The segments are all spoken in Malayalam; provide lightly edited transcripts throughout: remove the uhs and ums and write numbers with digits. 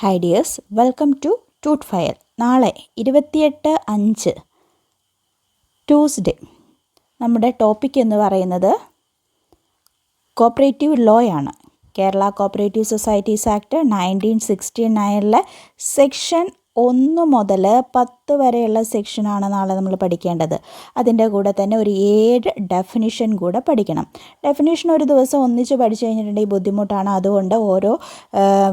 High dears, welcome to tute file. നാളെ 28/5 ട്യൂസ്ഡേ നമ്മുടെ ടോപ്പിക് എന്ന് പറയുന്നത് കോപ്പറേറ്റീവ് ലോ ആണ്. Kerala cooperative societies act 1969 section 1 മുതൽ 10 വരെയുള്ള സെക്ഷനാണ് നാളെ നമ്മൾ പഠിക്കേണ്ടത്. അതിൻ്റെ കൂടെ തന്നെ ഒരു 7 ഡെഫിനിഷൻ കൂടെ പഠിക്കണം. ഡെഫിനിഷൻ ഒരു ദിവസം ഒന്നിച്ച് പഠിച്ചു കഴിഞ്ഞിട്ടുണ്ടെങ്കിൽ ബുദ്ധിമുട്ടാണ്. അതുകൊണ്ട് ഓരോ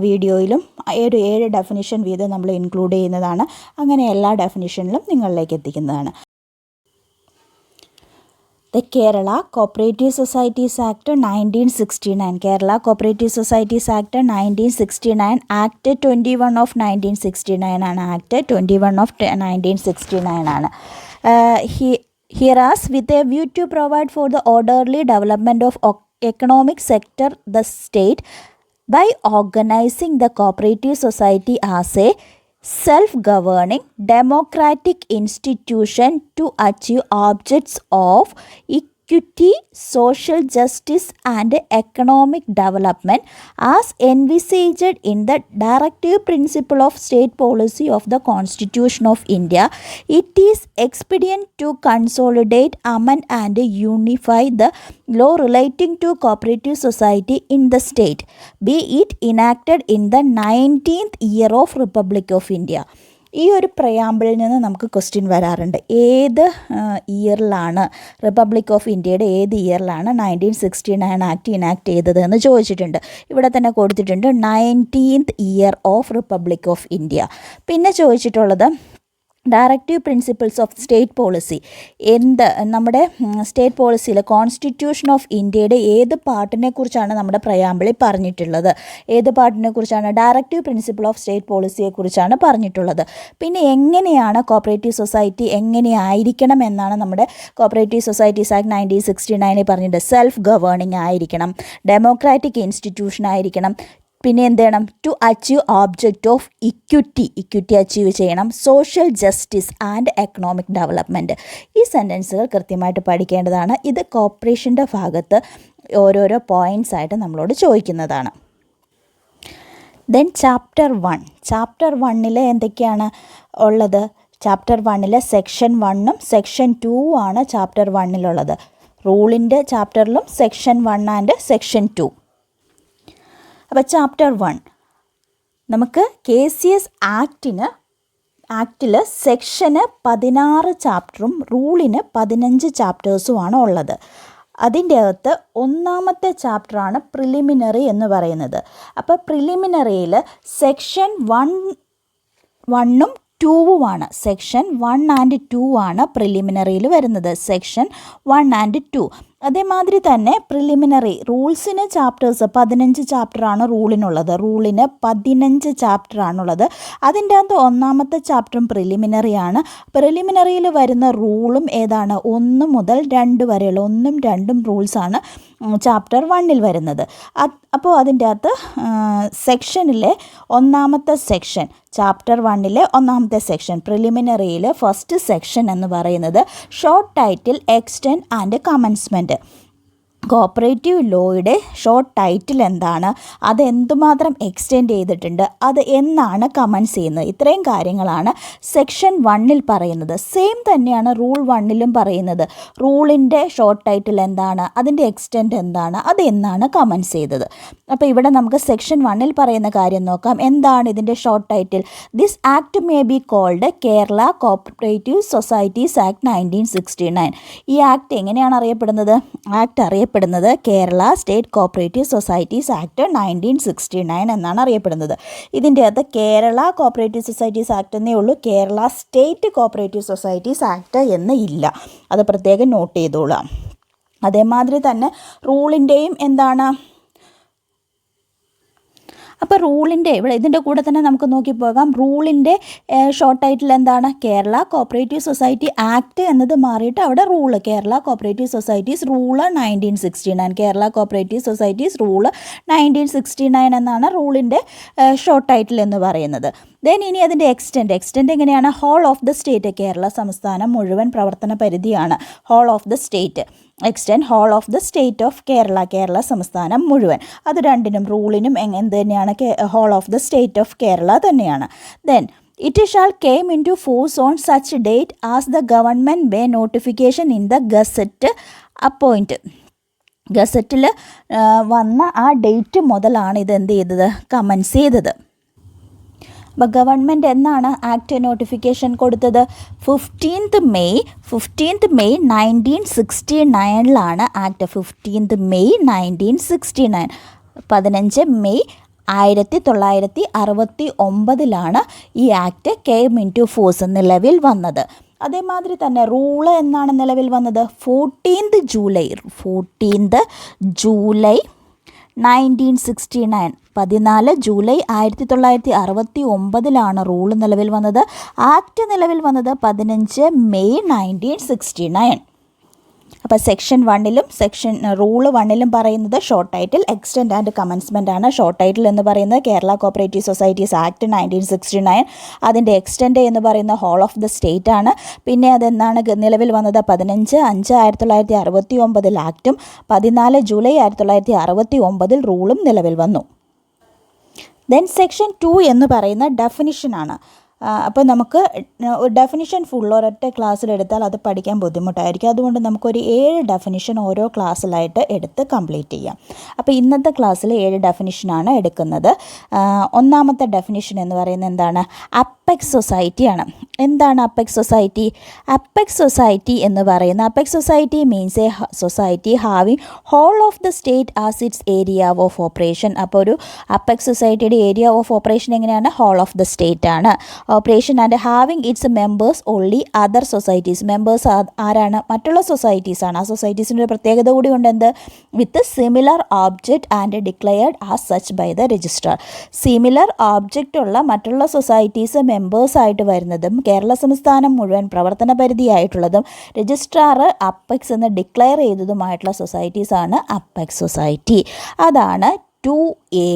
വീഡിയോയിലും 7 ഡെഫിനിഷൻ വീതം നമ്മൾ ഇൻക്ലൂഡ് ചെയ്യുന്നതാണ്. അങ്ങനെ എല്ലാ ഡെഫിനിഷനിലും നിങ്ങളിലേക്ക് എത്തിക്കുന്നതാണ്. The Kerala Cooperative Societies Act 1969. Kerala Cooperative Societies Act 1969. Act 21 of 1969 ആണ്. Act 21 of 1969 ആണ്. Hereas with a view to provide for the orderly development of economic sector, the state by organizing the cooperative society as a self-governing democratic institution to achieve objects of equity, social justice and economic development as envisaged in the directive principle of state policy of the Constitution of India, it is expedient to consolidate, amend and unify the law relating to cooperative society in the state, be it enacted in the 19th year of Republic of India. ഈ ഒരു പ്രയാമ്പിളിൽ നിന്ന് നമുക്ക് ക്വസ്റ്റ്യൻ വരാറുണ്ട്. ഏത് ഇയറിലാണ് റിപ്പബ്ലിക് ഓഫ് ഇന്ത്യയുടെ ഏത് ഇയറിലാണ് 1969 ആക്ട് ഇനാക്ട് ചെയ്തത് എന്ന് ചോദിച്ചിട്ടുണ്ട്. ഇവിടെ തന്നെ കൊടുത്തിട്ടുണ്ട് 19th year of republic of India. പിന്നെ ചോദിച്ചിട്ടുള്ളത് directive principles of state policy. നമ്മുടെ സ്റ്റേറ്റ് പോളിസിയിൽ കോൺസ്റ്റിറ്റ്യൂഷൻ ഓഫ് ഇന്ത്യയുടെ ഏത് പാർട്ടിനെ കുറിച്ചാണ് നമ്മുടെ പ്രയാമ്പിളിൽ പറഞ്ഞിട്ടുള്ളത്? ഏത് പാർട്ടിനെ കുറിച്ചാണ്? ഡയറക്റ്റീവ് പ്രിൻസിപ്പിൾ ഓഫ് സ്റ്റേറ്റ് പോളിസിയെക്കുറിച്ചാണ് പറഞ്ഞിട്ടുള്ളത്. പിന്നെ എങ്ങനെയാണ് കോപ്പറേറ്റീവ് സൊസൈറ്റി എങ്ങനെയായിരിക്കണം എന്നാണ് നമ്മുടെ കോപ്പറേറ്റീവ് സൊസൈറ്റീസ് ആക്ട് 1969 പറഞ്ഞിട്ട്. സെൽഫ് ഗവേണിംഗ് ആയിരിക്കണം, ഡെമോക്രാറ്റിക് ഇൻസ്റ്റിറ്റ്യൂഷൻ ആയിരിക്കണം, പിന്നെ എന്ത് ചെയ്യണം? To achieve object of equity achieve ചെയ്യണം, social justice and economic development. ഈ സെൻറ്റൻസുകൾ കൃത്യമായിട്ട് പഠിക്കേണ്ടതാണ്. ഇത് കോർപ്പറേഷൻ്റെ ഭാഗത്ത് ഓരോരോ പോയിൻറ്റ്സ് ആയിട്ട് നമ്മളോട് ചോദിക്കുന്നതാണ്. ദെൻ ചാപ്റ്റർ 1 എന്തൊക്കെയാണ് ഉള്ളത്? ചാപ്റ്റർ 1 സെക്ഷൻ 1ഉം സെക്ഷൻ 2 ആണ് ചാപ്റ്റർ 1 റൂളിൻ്റെ ചാപ്റ്ററിലും സെക്ഷൻ 1 ആൻഡ് സെക്ഷൻ 2. അപ്പോൾ ചാപ്റ്റർ 1 നമുക്ക് KCS ആക്റ്റിൽ സെക്ഷന് 16 ചാപ്റ്ററും റൂളിന് 15 ചാപ്റ്റേഴ്സുമാണ് ഉള്ളത്. അതിൻ്റെ അകത്ത് ഒന്നാമത്തെ ചാപ്റ്ററാണ് പ്രിലിമിനറി എന്ന് പറയുന്നത്. അപ്പോൾ പ്രിലിമിനറിയിൽ സെക്ഷൻ 1ഉം 2ഉമാണ്. സെക്ഷൻ 1 ആൻഡ് 2 ആണ് പ്രിലിമിനറിയിൽ വരുന്നത്. Section 1 and 2. അതേമാതിരി തന്നെ പ്രിലിമിനറി റൂൾസിന് ചാപ്റ്റേഴ്സ് 15 ചാപ്റ്ററാണ് റൂളിനുള്ളത്. റൂളിന് 15 ചാപ്റ്ററാണുള്ളത്. അതിൻ്റെ അകത്ത് ഒന്നാമത്തെ ചാപ്റ്ററും പ്രിലിമിനറിയാണ്. പ്രിലിമിനറിയിൽ വരുന്ന റൂളും ഏതാണ്? 1 മുതൽ 2 വരെയുള്ള 1ഉം 2ഉം റൂൾസാണ് ചാപ്റ്റർ 1 വരുന്നത്. അപ്പോൾ അതിൻ്റെ അകത്ത് സെക്ഷനിലെ ഒന്നാമത്തെ സെക്ഷൻ, ചാപ്റ്റർ 1 ഒന്നാമത്തെ സെക്ഷൻ പ്രിലിമിനറിയിൽ ഫസ്റ്റ് സെക്ഷൻ എന്ന് പറയുന്നത് short title extend and commencement. Cooperative ലോയുടെ ഷോർട്ട് ടൈറ്റിൽ എന്താണ്, അത് എന്തുമാത്രം എക്സ്റ്റെൻഡ് ചെയ്തിട്ടുണ്ട്, അത് എന്നാണ് കമൻസ് ചെയ്യുന്നത്, ഇത്രയും കാര്യങ്ങളാണ് സെക്ഷൻ 1 പറയുന്നത്. സെയിം തന്നെയാണ് റൂൾ 1 പറയുന്നത്. റൂളിൻ്റെ ഷോർട്ട് ടൈറ്റിൽ എന്താണ്, അതിൻ്റെ എക്സ്റ്റെൻഡ് എന്താണ്, അത് എന്നാണ് കമൻസ് ചെയ്തത്. അപ്പോൾ ഇവിടെ നമുക്ക് സെക്ഷൻ 1 പറയുന്ന കാര്യം നോക്കാം. എന്താണ് ഇതിൻ്റെ short title? This act may be called Kerala cooperative societies act 1969. ഈ ആക്ട് എങ്ങനെയാണ് അറിയപ്പെടുന്നത്? ആക്ട് അറിയപ്പെടുന്നത് Kerala state cooperative societies act 1969 എന്നാണ് അറിയപ്പെടുന്നത്. ഇതിൻ്റെ അകത്ത് കേരള കോപ്പറേറ്റീവ് സൊസൈറ്റീസ് ആക്ട് എന്നേ ഉള്ളൂ, Kerala state cooperative societies act എന്ന് ഇല്ല. അത് പ്രത്യേകം നോട്ട് ചെയ്തോളാം. അതേമാതിരി തന്നെ റൂളിൻ്റെയും എന്താണ്? അപ്പോൾ റൂളിൻ്റെ ഇവിടെ ഇതിൻ്റെ കൂടെ തന്നെ നമുക്ക് നോക്കിപ്പോകാം. റൂളിൻ്റെ ഷോർട്ട് ടൈറ്റിൽ എന്താണ്? കേരള കോപ്പറേറ്റീവ് സൊസൈറ്റി ആക്ട് എന്നത് മാറിയിട്ട് അവിടെ rule Kerala cooperative societies rule 1969. Kerala cooperative societies rule 1969 എന്നാണ് റൂളിൻ്റെ ഷോർട്ട് ടൈറ്റിൽ എന്ന് പറയുന്നത്. ദെൻ ഇനി അതിൻ്റെ എക്സ്റ്റെൻഡ് എങ്ങനെയാണ്? Whole of the state, Kerala സംസ്ഥാനം മുഴുവൻ പ്രവർത്തന പരിധിയാണ് whole of the state. Extend whole of the state of Kerala സംസ്ഥാനം മുഴുവൻ. അത് രണ്ടിനും റൂളിനും എന്ത് തന്നെയാണ്? Whole of the state of Kerala തന്നെയാണ്. Then it shall came into force on such date as the government by notification in the gazette appoint. ഗസറ്റിൽ വന്ന ആ ഡേറ്റ് മുതലാണ് ഇത് എന്ത് ചെയ്തത്? കമൻസ് ചെയ്തത്. അപ്പോൾ ഗവൺമെൻറ് എന്നാണ് ആക്ട് നോട്ടിഫിക്കേഷൻ കൊടുത്തത്? 15th May 1969 act. 15th May 1969. 15 May 1969 ഈ act came into force നിലവിൽ വന്നത്. അതേമാതിരി തന്നെ റൂള് എന്നാണ് നിലവിൽ വന്നത്? 14th July 1969. 14 ജൂലൈ 1969 റൂള് നിലവിൽ വന്നത്. ആക്ട് നിലവിൽ വന്നത് 15 മെയ് 1969. അപ്പോൾ സെക്ഷൻ 1ലും റൂള് 1ലും പറയുന്നത് short title extend and commencement ആണ്. ഷോർട്ട് ടൈറ്റിൽ എന്ന് പറയുന്നത് കേരള കോപ്പറേറ്റീവ് സൊസൈറ്റീസ് ആക്ട് 1969. അതിൻ്റെ എക്സ്റ്റെൻഡ് എന്ന് പറയുന്ന ഹോൾ ഓഫ് ദ സ്റ്റേറ്റ് ആണ്. പിന്നെ അതെന്നാണ് നിലവിൽ വന്നത്? 15/5/1969 ആക്റ്റും 14 ജൂലൈ 1969 റൂളും നിലവിൽ വന്നു. ദെൻ സെക്ഷൻ 2 എന്ന് പറയുന്ന ഡെഫിനിഷനാണ്. അപ്പോൾ നമുക്ക് ഡെഫിനിഷൻ ഫുൾ ഒരൊറ്റ ക്ലാസ്സിലെടുത്താൽ അത് പഠിക്കാൻ ബുദ്ധിമുട്ടായിരിക്കും. അതുകൊണ്ട് നമുക്കൊരു 7 ഡെഫിനിഷൻ ഓരോ ക്ലാസ്സിലായിട്ട് എടുത്ത് കംപ്ലീറ്റ് ചെയ്യാം. അപ്പോൾ ഇന്നത്തെ ക്ലാസ്സിൽ 7 ഡെഫിനിഷനാണ് എടുക്കുന്നത്. ഒന്നാമത്തെ ഡെഫിനിഷൻ എന്ന് പറയുന്നത് എന്താണ്? അപ്പെക്സ് സൊസൈറ്റിയാണ്. എന്താണ് അപ്പെക്സ് സൊസൈറ്റി? അപ്പെക്സ് സൊസൈറ്റി എന്ന് പറയുന്ന apex society means a society having whole of the state as its area of operation. അപ്പോൾ ഒരു അപ്പെക്സ് സൊസൈറ്റിയുടെ ഏരിയ ഓഫ് ഓപ്പറേഷൻ എങ്ങനെയാണ്? ഹോൾ ഓഫ് ദ സ്റ്റേറ്റ് ആണ് operation. And having its members only other societies. Members ആരാണ്? മറ്റുള്ള സൊസൈറ്റീസാണ്. ആ സൊസൈറ്റീസിൻ്റെ ഒരു പ്രത്യേകത കൂടി ഉണ്ട്. എന്ത്? With similar object and declared as such by the registrar. Similar object ഉള്ള മറ്റുള്ള സൊസൈറ്റീസ് മെമ്പേഴ്സായിട്ട് വരുന്നതും കേരള സംസ്ഥാനം മുഴുവൻ പ്രവർത്തന പരിധിയായിട്ടുള്ളതും രജിസ്ട്രാർ അപ്പെക്സ് എന്ന് ഡിക്ലെയർ ചെയ്തതുമായിട്ടുള്ള സൊസൈറ്റീസാണ് അപ്പെക്സ് സൊസൈറ്റി. അതാണ് 2A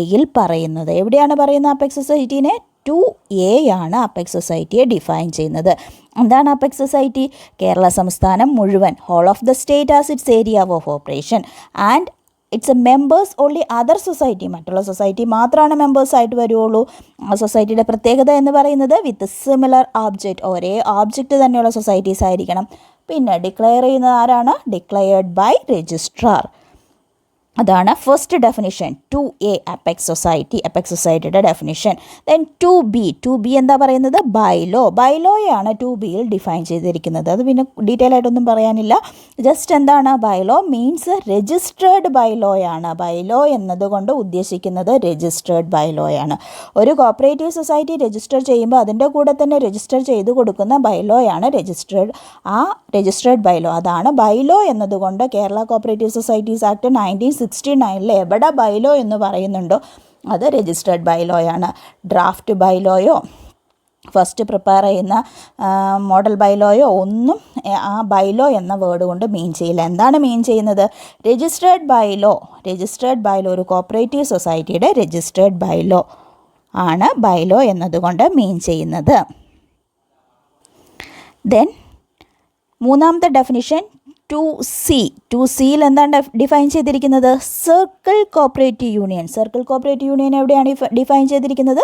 പറയുന്നത്. എവിടെയാണ് പറയുന്നത് അപ്പെക്സ് സൊസൈറ്റീനെ? 2A ആണ് അപ്പെക്സ് സൊസൈറ്റിയെ ഡിഫൈൻ ചെയ്യുന്നത്. എന്താണ് അപ്പെക്സ് സൊസൈറ്റി? കേരള സംസ്ഥാനം മുഴുവൻ whole of the state as its area of operation and its a members only other society. മറ്റുള്ള സൊസൈറ്റി മാത്രമാണ് മെമ്പേഴ്സായിട്ട് വരുള്ളൂ. ആ സൊസൈറ്റിയുടെ പ്രത്യേകത എന്ന് പറയുന്നത് വിത്ത് സിമിലർ ഓബ്ജക്റ്റ്, ഒരേ ഓബ്ജക്റ്റ് തന്നെയുള്ള സൊസൈറ്റീസ് ആയിരിക്കണം. പിന്നെ ഡിക്ലെയർ ചെയ്യുന്നത് ആരാണ്? Declared by registrar. അതാണ് ഫസ്റ്റ് ഡെഫിനിഷൻ 2A അപ്പെക്സ് സൊസൈറ്റിയുടെ ഡെഫിനിഷൻ. ദെൻ 2B എന്താ പറയുന്നത്? ബൈലോയാണ് 2Bയിൽ ഡിഫൈൻ ചെയ്തിരിക്കുന്നത്. അത് പിന്നെ ഡീറ്റെയിൽ ആയിട്ടൊന്നും പറയാനില്ല. ജസ്റ്റ് എന്താണ്? ബൈലോ മീൻസ് രജിസ്ട്രേഡ് ബൈലോയാണ്. ബൈലോ എന്നതുകൊണ്ട് ഉദ്ദേശിക്കുന്നത് രജിസ്ട്രേഡ് ബൈലോയാണ്. ഒരു കോപ്പറേറ്റീവ് സൊസൈറ്റി രജിസ്റ്റർ ചെയ്യുമ്പോൾ അതിൻ്റെ കൂടെ തന്നെ രജിസ്റ്റർ ചെയ്ത് കൊടുക്കുന്ന ബൈലോയാണ് രജിസ്ട്രേഡ് ബൈലോ. അതാണ് ബൈലോ എന്നതുകൊണ്ട് കേരള കോപ്പറേറ്റീവ് സൊസൈറ്റീസ് ആക്ട് 1969 എവിടെ ബൈലോ എന്ന് പറയുന്നുണ്ടോ അത് രജിസ്റ്റേർഡ് ബൈലോയാണ്. ഡ്രാഫ്റ്റ് ബൈലോയോ ഫസ്റ്റ് പ്രിപ്പയർ ചെയ്യുന്ന മോഡൽ ബൈലോയോ ഒന്നും ആ ബൈലോ എന്ന വേർഡ് കൊണ്ട് മീൻ ചെയ്യില്ല. എന്താണ് മീൻ ചെയ്യുന്നത്? രജിസ്റ്റേർഡ് ബൈലോ ഒരു കോപ്പറേറ്റീവ് സൊസൈറ്റിയുടെ രജിസ്റ്റേർഡ് ബൈലോ ആണ് ബൈലോ എന്നതുകൊണ്ട് മീൻ ചെയ്യുന്നത്. ദെൻ മൂന്നാമത്തെ ഡെഫിനിഷൻ 2Cയിൽ എന്താണ് ഡിഫൈൻ ചെയ്തിരിക്കുന്നത്? സർക്കിൾ കോപ്പറേറ്റീവ് യൂണിയൻ എവിടെയാണ് ഡിഫൈൻ ചെയ്തിരിക്കുന്നത്?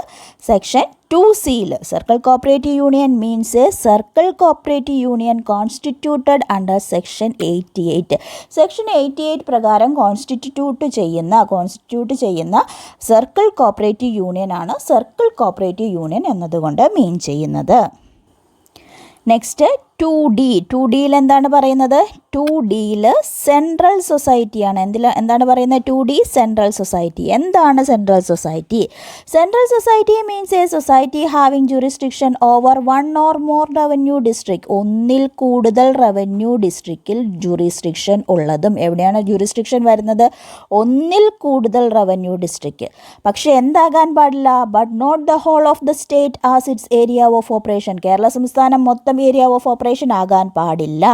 സെക്ഷൻ 2Cയിൽ. Circle cooperative union means a circle cooperative union constituted under section 88. Section 88 പ്രകാരം കോൺസ്റ്റിറ്റ്യൂട്ട് ചെയ്യുന്ന സർക്കിൾ കോപ്പറേറ്റീവ് യൂണിയൻ ആണ് സർക്കിൾ കോപ്പറേറ്റീവ് യൂണിയൻ എന്നതുകൊണ്ട് മീൻ ചെയ്യുന്നത്. നെക്സ്റ്റ് 2Dയിൽ എന്താണ് പറയുന്നത്? 2Dയിൽ സെൻട്രൽ സൊസൈറ്റിയാണ്. എന്താണ് പറയുന്നത്? 2D central society. എന്താണ് central society? Central society means a society having jurisdiction over 1 or more revenue district. ഒന്നിൽ കൂടുതൽ റവന്യൂ ഡിസ്ട്രിക്റ്റിൽ ജൂറിസ്ഡിക്ഷൻ ഉള്ളതും. എവിടെയാണ് ജൂറിസ്ഡിക്ഷൻ വരുന്നത്? ഒന്നിൽ കൂടുതൽ റവന്യൂ ഡിസ്ട്രിക്റ്റ്. പക്ഷേ എന്താകാൻ പാടില്ല? But not the whole of the state as its area of operation. Kerala സംസ്ഥാനം മൊത്തം ഏരിയ ഓഫ് ഓപ്പറേഷൻ ആകാൻ പാടില്ല.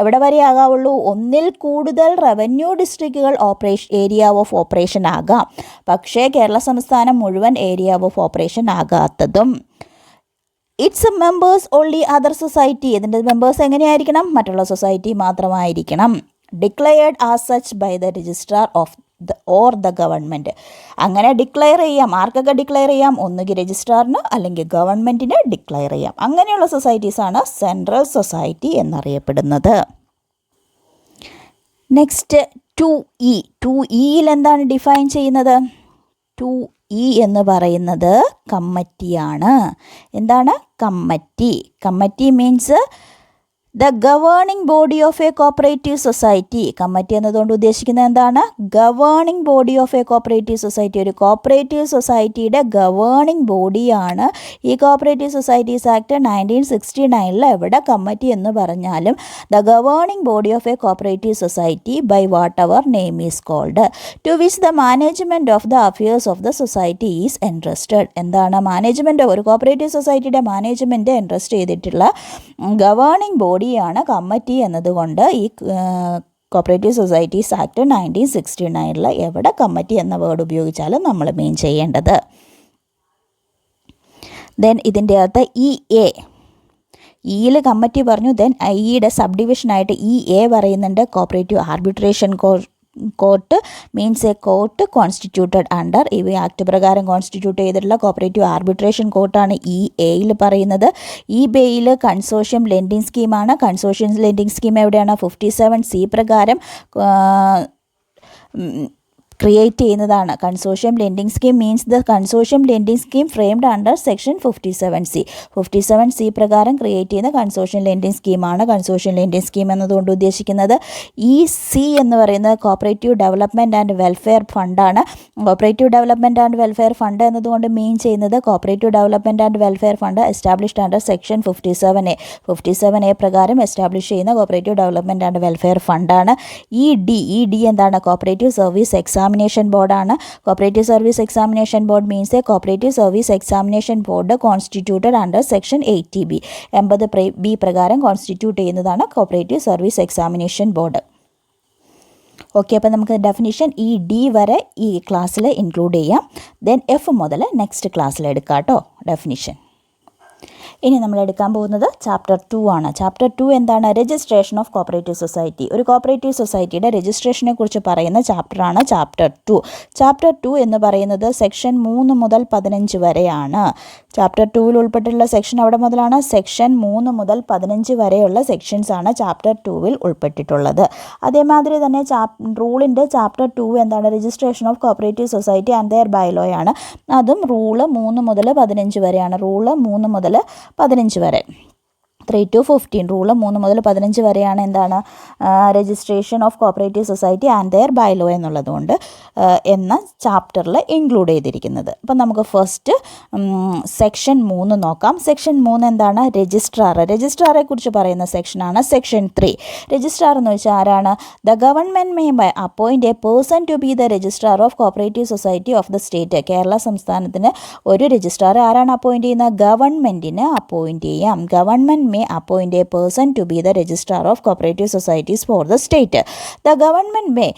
എവിടെ വരെ ആകാവുള്ളൂ? ഒന്നിൽ കൂടുതൽ റവന്യൂ ഡിസ്ട്രിക്റ്റുകൾ ഏരിയ ഓഫ് ഓപ്പറേഷൻ ആകാം. പക്ഷേ കേരള സംസ്ഥാനം മുഴുവൻ ഏരിയ ഓഫ് ഓപ്പറേഷൻ ആകാത്തതും. Its members only other society. ഇതിൻ്റെ മെമ്പേഴ്സ് എങ്ങനെയായിരിക്കണം? മറ്റുള്ള സൊസൈറ്റി മാത്രമായിരിക്കണം. Declared as such by the registrar of or the government. അങ്ങനെ ഡിക്ലെയർ ചെയ്യാം. ആർക്കൊക്കെ ഡിക്ലെയർ ചെയ്യാം? ഒന്നുകിൽ രജിസ്ട്രാറിന് അല്ലെങ്കിൽ ഗവൺമെൻറ്റിന് ഡിക്ലെയർ ചെയ്യാം. അങ്ങനെയുള്ള സൊസൈറ്റീസാണ് സെൻട്രൽ സൊസൈറ്റി എന്നറിയപ്പെടുന്നത്. Next 2E. 2Eയിൽ എന്താണ് ഡിഫൈൻ ചെയ്യുന്നത്? 2E എന്ന് പറയുന്നത് കമ്മിറ്റിയാണ്. എന്താണ്? Committee. Committee means the governing body of a cooperative society. Committee എന്നതുകൊണ്ട് ഉദ്ദേശിക്കുന്നത് എന്താണ്? Governing body of a cooperative society. ഒരു കോപ്പറേറ്റീവ് സൊസൈറ്റിയുടെ ഗവേണിംഗ് ബോഡിയാണ് ഈ കോപ്പറേറ്റീവ് സൊസൈറ്റീസ് ആക്ട് 1969 എവിടെ കമ്മിറ്റി എന്ന് പറഞ്ഞാലും the governing body of a cooperative society by whatever name is called to which the management of the affairs of the society is entrusted. എന്താണ്? മാനേജ്മെൻറ്റ്, ഒരു കോപ്പറേറ്റീവ് സൊസൈറ്റിയുടെ മാനേജ്മെൻറ്റ് എൻട്രസ്റ്റ് ചെയ്തിട്ടുള്ള ഗവേണിംഗ് ബോഡിയാണ് കമ്മിറ്റി എന്നതുകൊണ്ട് ഈ കോപ്പറേറ്റീവ് സൊസൈറ്റീസ് ആക്ട് 1969 എവിടെ കമ്മിറ്റി എന്ന വേർഡ് ഉപയോഗിച്ചാലും നമ്മൾ മീൻ ചെയ്യേണ്ടത്. ദെൻ ഇതിൻ്റെ അകത്ത് ഇയിൽ കമ്മിറ്റി പറഞ്ഞു. ദെൻ ഇയുടെ സബ് ഡിവിഷനായിട്ട് പറയുന്നുണ്ട്. Cooperative arbitration court means a court constituted under. ഈ ആക്ട് പ്രകാരം കോൺസ്റ്റിറ്റ്യൂട്ട് ചെയ്തിട്ടുള്ള കോപ്പറേറ്റീവ് ആർബിട്രേഷൻ കോർട്ടാണ് എയിൽ പറയുന്നത്. ബേയിൽ കൺസോഷ്യം ലെൻഡിങ് സ്കീമാണ്. കൺസോഷ്യം ലെൻഡിങ് സ്കീം എവിടെയാണ്? 57C പ്രകാരം ക്രിയേറ്റ് ചെയ്യുന്നതാണ്. Consortium lending scheme means the consortium lending scheme framed under section 57C. 57C പ്രകാരം ക്രിയേറ്റ് ചെയ്യുന്ന കൺസോഷ്യം ലെൻഡിങ് സ്കീമാണ് കൺസോഷ്യം ലെൻഡിങ് സ്കീം എന്നതുകൊണ്ട് ഉദ്ദേശിക്കുന്നത്. സി എന്ന് പറയുന്നത് കോപ്പറേറ്റീവ് ഡെവലപ്മെൻറ്റ് ആൻഡ് വെൽഫെയർ ഫണ്ടാണ്. Cooperative development and welfare fund എന്നതുകൊണ്ട് മീൻ ചെയ്യുന്നത് cooperative development and welfare fund established under section 57A പ്രകാരം എസ്റ്റാബ്ലിഷ് ചെയ്യുന്ന കോപ്പറേറ്റീവ് ഡെവലപ്മെൻറ്റ് ആൻഡ് വെൽഫെയർ ഫണ്ടാണ്. ഡി എന്താണ്? കോപ്പറേറ്റീവ് സർവീസ് എക്സാമിനേഷൻ ബോർഡാണ്. Cooperative service examination board means a cooperative service examination board constituted under section 80B 80B പ്രകാരം കോൺസ്റ്റിറ്റ്യൂട്ട് ചെയ്യുന്നതാണ് cooperative service examination board. Okay, അപ്പോൾ നമുക്ക് ഡെഫിനിഷൻ ഡി വരെ ഈ ക്ലാസ്സിൽ ഇൻക്ലൂഡ് ചെയ്യാം. ദെൻ എഫ് മുതൽ നെക്സ്റ്റ് ക്ലാസ്സിൽ എടുക്കാം കേട്ടോ ഡെഫിനിഷൻ. ഇനി നമ്മൾ എടുക്കാൻ പോകുന്നത് ചാപ്റ്റർ 2 ആണ്. ചാപ്റ്റർ 2 എന്താണ്? Registration of cooperative society. ഒരു കോപ്പറേറ്റീവ് സൊസൈറ്റിയുടെ രജിസ്ട്രേഷനെ കുറിച്ച് പറയുന്ന ചാപ്റ്ററാണ് ചാപ്റ്റർ 2. ചാപ്റ്റർ 2 എന്ന് പറയുന്നത് സെക്ഷൻ 3 മുതൽ 15 വരെയാണ്. ചാപ്റ്റർ 2വിൽ ഉൾപ്പെട്ടിട്ടുള്ള സെക്ഷൻ അവിടെ മുതലാണ്. സെക്ഷൻ 3 മുതൽ 15 വരെയുള്ള സെക്ഷൻസ് ആണ് ചാപ്റ്റർ 2വിൽ ഉൾപ്പെട്ടിട്ടുള്ളത്. അതേമാതിരി തന്നെ റൂളിൻ്റെ ചാപ്റ്റർ 2 എന്താണ്? Registration of cooperative society and their ബൈലോയാണ്. അതും റൂള് 3 മുതൽ 15 വരെയാണ്. റൂള് 3 മുതൽ 15 വരെ 3 to 15 റൂള് 3 മുതൽ 15 വരെയാണ്. എന്താണ്? Registration of cooperative society and there bylaw എന്നുള്ളതുകൊണ്ട് എന്ന ചാപ്റ്ററിൽ ഇൻക്ലൂഡ് ചെയ്തിരിക്കുന്നത്. അപ്പം നമുക്ക് ഫസ്റ്റ് സെക്ഷൻ 3 നോക്കാം. സെക്ഷൻ 3 എന്താണ്? രജിസ്ട്രാറെ കുറിച്ച് പറയുന്ന സെക്ഷനാണ് സെക്ഷൻ 3. രജിസ്ട്രാർ എന്ന് വെച്ചാൽ ആരാണ്? The government may appoint a person to be the registrar of cooperative society of the state. Kerala സംസ്ഥാനത്തിന് ഒരു രജിസ്ട്രാർ ആരാണ് അപ്പോയിൻറ്റ് ചെയ്യുന്നത്? ഗവൺമെൻറ്റിന് അപ്പോയിൻറ്റ് ചെയ്യാം. Government may appoint a person to be the registrar of cooperative societies for the state. The government may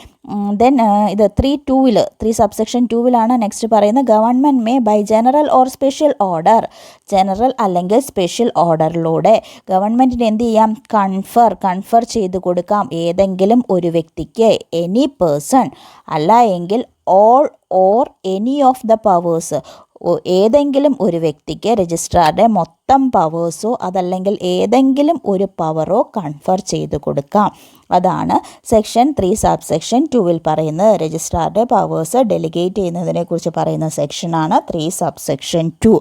then ഇത് 3 സബ്സെക്ഷൻ 2വിലാണ് നെക്സ്റ്റ് പറയുന്നത്. Government may by general or special order, general അല്ലെങ്കിൽ സ്പെഷ്യൽ ഓർഡറിലൂടെ ഗവൺമെൻറ്റിന് എന്ത് ചെയ്യാം? കൺഫർ ചെയ്ത് കൊടുക്കാം ഏതെങ്കിലും ഒരു വ്യക്തിക്ക്. എനി പേഴ്സൺ അല്ല എങ്കിൽ all or any of the powers, ഏതെങ്കിലും ഒരു വ്യക്തിക്ക് രജിസ്ട്രാറുടെ മൊത്തം പവേഴ്സോ അതല്ലെങ്കിൽ ഏതെങ്കിലും ഒരു പവറോ കൺഫർ ചെയ്ത് കൊടുക്കാം. അതാണ് സെക്ഷൻ 3 സബ്സെക്ഷൻ 2വിൽ പറയുന്നത്. രജിസ്ട്രാറുടെ പവേഴ്സ് ഡെലിഗേറ്റ് ചെയ്യുന്നതിനെക്കുറിച്ച് പറയുന്ന സെക്ഷനാണ് 3 സബ്സെക്ഷൻ 2.